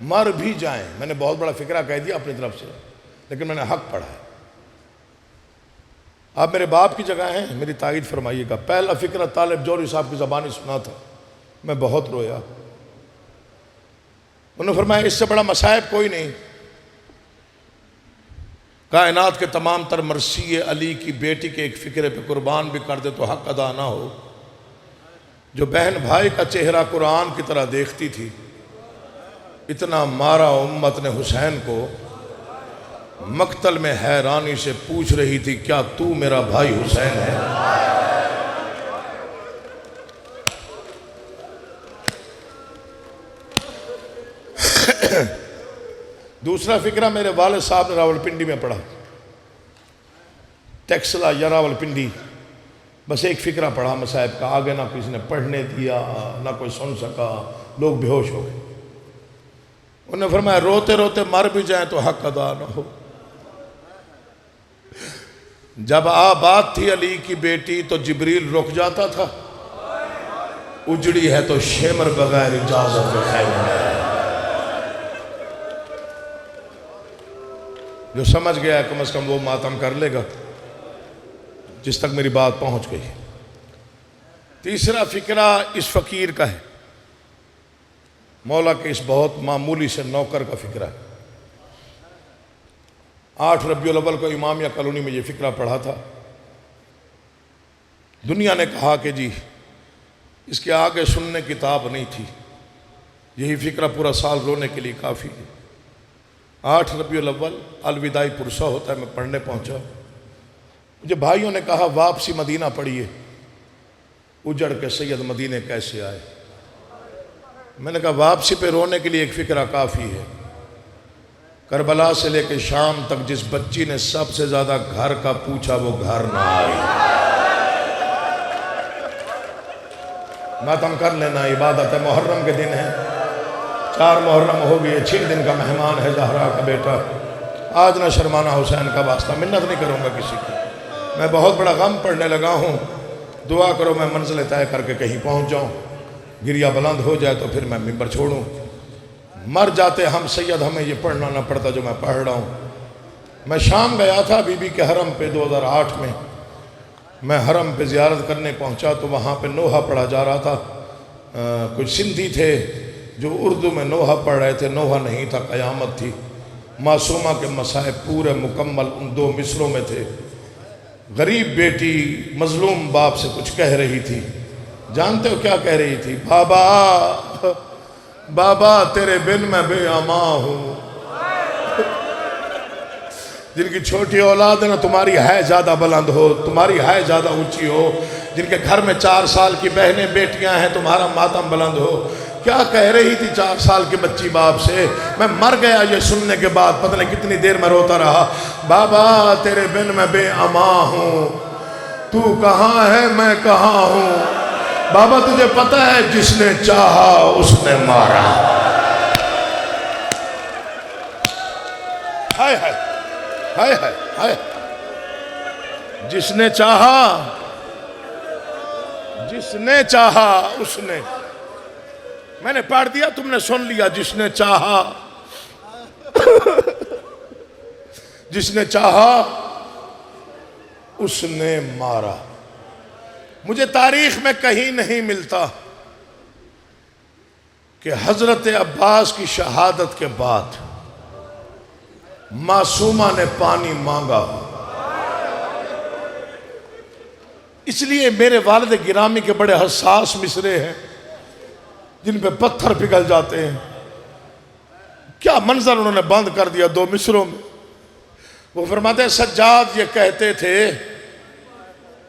مر بھی جائیں. میں نے بہت بڑا فکرہ کہہ دیا اپنی طرف سے، لیکن میں نے حق پڑھا ہے. آپ میرے باپ کی جگہ ہیں، میری تائید فرمائیے گا. پہلا فکرہ طالب جوہری صاحب کی زبانی سنا تھا، میں بہت رویا. انہوں نے فرمایا اس سے بڑا مصائب کوئی نہیں. کائنات کے تمام تر مرثیے علی کی بیٹی کے ایک فکرے پہ قربان بھی کر دے تو حق ادا نہ ہو. جو بہن بھائی کا چہرہ قرآن کی طرح دیکھتی تھی، اتنا مارا امت نے حسین کو، مقتل میں حیرانی سے پوچھ رہی تھی کیا تو میرا بھائی حسین ہے؟ دوسرا فکرہ میرے والد صاحب نے راولپنڈی میں پڑھا، ٹیکسلا یا راولپنڈی. بس ایک فکرہ پڑھا مصائب کا، آگے نہ کسی نے پڑھنے دیا، نہ کوئی سن سکا، لوگ بے ہوش ہو گئے. انہوں نے فرمایا روتے روتے مر بھی جائیں تو حق ادا نہ ہو. جب آباد تھی علی کی بیٹی تو جبریل رک جاتا تھا، اجڑی ہے تو شمر بغیر اجازت کے خیمہ ہے. جو سمجھ گیا ہے کم از کم وہ ماتم کر لے گا جس تک میری بات پہنچ گئی. تیسرا فکرہ اس فقیر کا ہے، مولا کے اس بہت معمولی سے نوکر کا فکرہ ہے. 8 ربیع الاول کو امامیہ کالونی میں یہ فکرہ پڑھا تھا. دنیا نے کہا کہ جی اس کے آگے سننے کتاب نہیں تھی، یہی فکرہ پورا سال رونے کے لیے کافی ہے. 8 ربیع الاول الوداعی پرسہ ہوتا ہے، میں پڑھنے پہنچا. مجھے بھائیوں نے کہا واپسی مدینہ پڑھیے، اجڑ کے سید مدینے کیسے آئے. میں نے کہا واپسی پہ رونے کے لیے ایک فکرہ کافی ہے. کربلا سے لے کے شام تک جس بچی نے سب سے زیادہ گھر کا پوچھا وہ گھر نہ آئی. ماتم کر لینا، عبادت ہے. محرم کے دن ہے، 4 محرم ہو گئی، 6 دن کا مہمان ہے زہرا کا بیٹا. آج نہ شرمانا حسین کا واسطہ، منت نہیں کروں گا کسی کی. میں بہت بڑا غم پڑھنے لگا ہوں، دعا کرو میں منزل طے کر کے کہیں پہنچ جاؤں. گریہ بلند ہو جائے تو پھر میں ممبر چھوڑوں. مر جاتے ہم سید، ہمیں یہ پڑھنا نہ پڑتا جو میں پڑھ رہا ہوں. میں شام گیا تھا بی بی کے حرم پہ 2008 میں. میں حرم پہ زیارت کرنے پہنچا تو وہاں پہ نوحہ پڑھا جا رہا تھا. کچھ سندھی تھے جو اردو میں نوحہ پڑھ رہے تھے. نوحہ نہیں تھا، قیامت تھی. معصومہ کے مصائب پورے مکمل ان 2 مصروں میں تھے. غریب بیٹی مظلوم باپ سے کچھ کہہ رہی تھی. جانتے ہو کیا کہہ رہی تھی؟ بابا بابا تیرے بن میں بے امان ہوں. جن کی چھوٹی اولاد ہے نا، تمہاری ہے زیادہ بلند ہو، تمہاری ہے زیادہ اونچی ہو. جن کے گھر میں 4 سال کی بہنیں بیٹیاں ہیں، تمہارا ماتم بلند ہو. کیا کہہ رہی تھی 4 سال کی بچی باپ سے؟ میں مر گیا یہ سننے کے بعد، پتہ نہیں کتنی دیر میں روتا رہا. بابا تیرے بن میں بے امان ہوں، تو کہاں ہے میں کہاں ہوں. بابا تجھے پتہ ہے جس نے چاہا اس نے مارا. ہائے ہائے ہائے ہائے ہائے. جس نے چاہا، جس نے چاہا اس نے. میں نے پڑھ دیا، تم نے سن لیا. جس نے چاہا جس نے چاہا اس نے مارا. مجھے تاریخ میں کہیں نہیں ملتا کہ حضرت عباس کی شہادت کے بعد معصومہ نے پانی مانگا. اس لیے میرے والد گرامی کے بڑے حساس مصرے ہیں جن پہ پتھر پگھل جاتے ہیں. کیا منظر انہوں نے بند کر دیا 2 مصروں میں. وہ فرماتے ہیں سجاد یہ کہتے تھے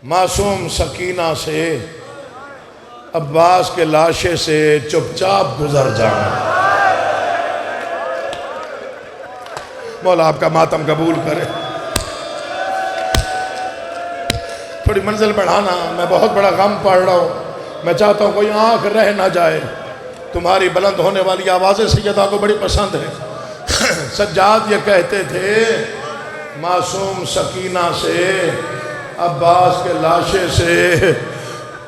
معصوم سکینہ سے عباس کے لاشے سے چپ چاپ گزر جانا. مولا آپ کا ماتم قبول کرے. تھوڑی منزل بڑھانا، میں بہت بڑا غم پڑھ رہا ہوں. میں چاہتا ہوں کوئی آنکھ رہ نہ جائے. تمہاری بلند ہونے والی آوازیں سیدہ کو بڑی پسند ہے. سجاد یہ کہتے تھے معصوم سکینہ سے عباس کے لاشے سے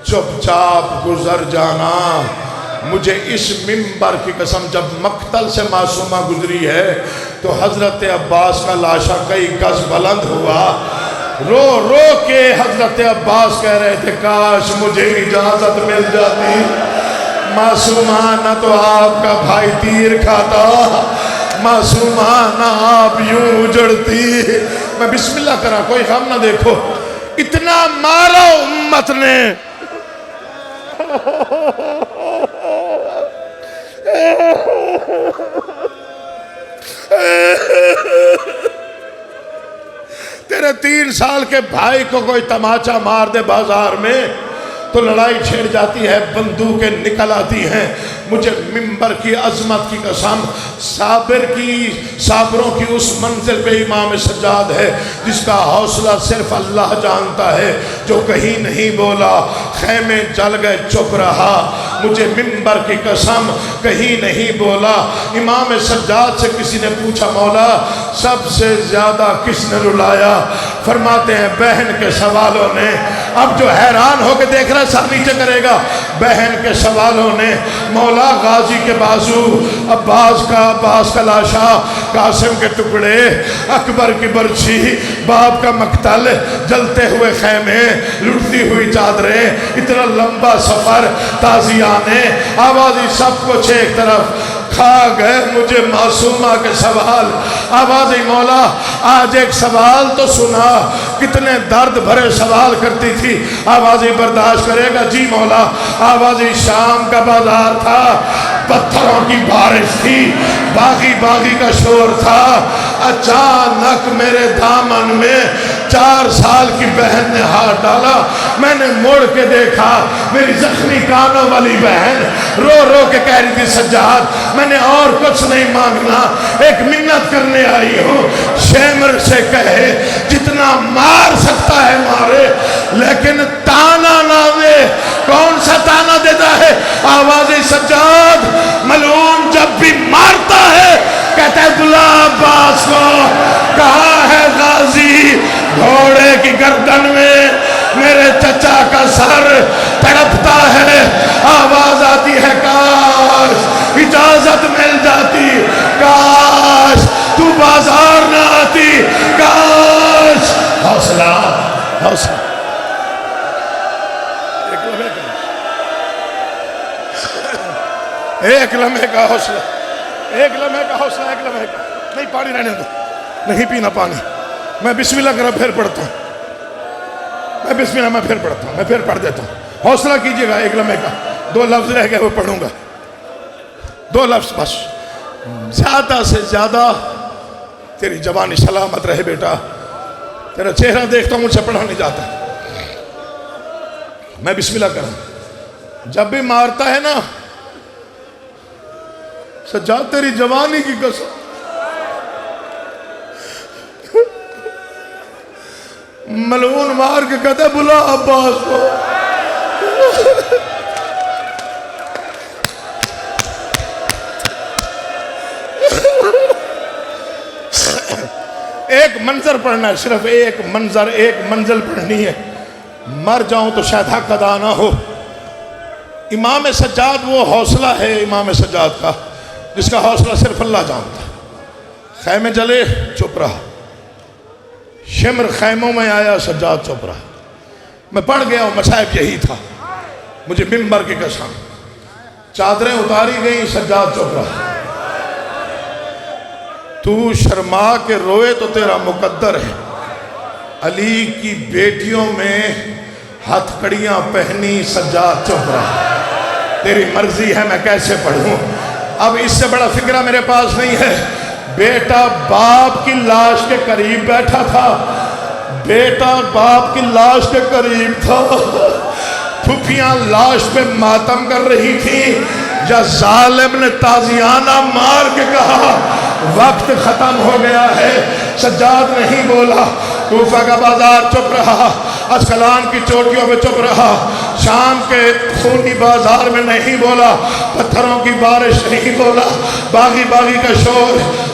چپ چاپ گزر جانا. مجھے اس منبر کی قسم، جب مقتل سے معصومہ گزری ہے تو حضرت عباس کا لاشا کئی گز بلند ہوا، رو رو کے حضرت عباس کہہ رہے تھے کاش مجھے اجازت مل جاتی، معصومانہ تو آپ کا بھائی تیر کھاتا، معصومانہ آپ یوں اجڑتی۔ میں بسم اللہ کرا، کوئی غم نہ دیکھو، اتنا مارا امت نے، تیرے 3 سال کے بھائی کو کوئی تماچا مار دے بازار میں تو لڑائی چھڑ جاتی ہے، بندوقیں نکل آتی ہیں۔ مجھے منبر کی عظمت کی قسم، صابروں کی اس منزل پہ امام سجاد ہے جس کا حوصلہ صرف اللہ جانتا ہے، جو کہیں نہیں بولا، خیمے جل گئے چپ رہا۔ مجھے منبر کی قسم کہیں نہیں بولا۔ امام سجاد سے کسی نے پوچھا مولا سب سے زیادہ کس نے رلایا؟ فرماتے ہیں بہن کے سوالوں نے۔ اب جو حیران ہو کے دیکھ رہا سر نیچے کرے گا، بہن کے سوالوں نے۔ مولا غازی کے بازو، عباس کا لاشا، قاسم کے ٹکڑے، اکبر کی برچھی، باپ کا مقتل، جلتے ہوئے خیمے، لٹتی ہوئی چادریں، اتنا لمبا سفر، تازیانے، آوازی، سب کچھ ایک طرف کھا گئے مجھے معصومہ کے سوال۔ آوازی مولا آج ایک سوال تو سنا، کتنے درد بھرے سوال کرتی تھی، آوازی برداشت کرے گا؟ جی مولا۔ آوازی شام کا بازار تھا، پتھروں کی بارش تھی، باغی باغی کا شور تھا، اچانک میرے دامن میں 4 سال کی بہن نے ہاتھ ڈالا۔ میں نے موڑ کے دیکھا، میری زخمی کانوں والی بہن رو رو کے کہہ رہی تھی سجاد میں نے اور کچھ نہیں مانگنا، ایک منت کرنے آئی ہوں، شیمر سے کہے جتنا مار سکتا ہے مارے لیکن تانا نہ دے۔ کون سا تانا دیتا ہے؟ آواز سجاد ملعون جب بھی مارتا ہے کہتا ہے بلا عباس کو، کہاں ہے غازی؟ گھوڑے کی گردن میں میرے چچا کا سر تڑپتا ہے۔ آواز آتی ہے کاش اجازت مل جاتی، کاش تو بازار نہ آتی، کاش۔ حوصلہ حوصلہ، ایک لمحے کا حوصلہ، ایک لمحے کا حوصلہ، ایک لمحے کا۔ نہیں پانی رہنے دو، نہیں پینا پانی۔ میں بسم اللہ کرا پھر پڑھتا ہوں، میں بسم اللہ میں پھر پڑھتا ہوں، میں پھر پڑھ دیتا ہوں۔ حوصلہ کیجئے گا، ایک لمحے کا 2 لفظ رہ گئے وہ پڑھوں گا، 2 لفظ بس۔ زیادہ سے زیادہ تیری جوانی سلامت رہے بیٹا، تیرا چہرہ دیکھتا ہوں مجھ سے پڑھا نہیں جاتا۔ میں بسم اللہ کرا، جب بھی مارتا ہے نا سجاد تیری جوانی کی قسم ملعون مار کے کہتا ہے بلا عباس کو۔ ایک منظر پڑھنا ہے، صرف ایک منظر، ایک منزل پڑھنی ہے، مر جاؤں تو شاید حق ادا نہ ہو۔ امام سجاد وہ حوصلہ ہے امام سجاد کا جس کا حوصلہ صرف اللہ جانتا۔ خیمے جلے چپ رہا، شمر خیموں میں آیا سجاد چپ رہا۔ میں پڑھ گیا ہوں، مصائب یہی تھا، مجھے منبر کی قسم۔ چادریں اتاری گئیں، سجاد چپ رہا۔ تو شرما کے روئے تو تیرا مقدر ہے، علی کی بیٹیوں میں ہتھ کڑیاں پہنی، سجاد چپ رہا۔ تیری مرضی ہے میں کیسے پڑھوں، اب اس سے بڑا فکرہ میرے پاس نہیں ہے۔ بیٹا باپ کی لاش کے قریب بیٹھا تھا، بیٹا باپ کی لاش کے قریب تھا، پھپھیاں لاش پہ ماتم کر رہی تھی، یا ظالم نے تازیانہ مار کے کہا وقت ختم ہو گیا ہے۔ سجاد نہیں بولا، کوفہ کا بازار چپ رہا، اسقلان کی چوٹیوں پہ چپ رہا، شام کے خونی بازار میں نہیں بولا، پتھروں کی بارش نہیں بولا، باغی باغی کا شور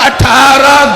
18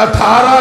18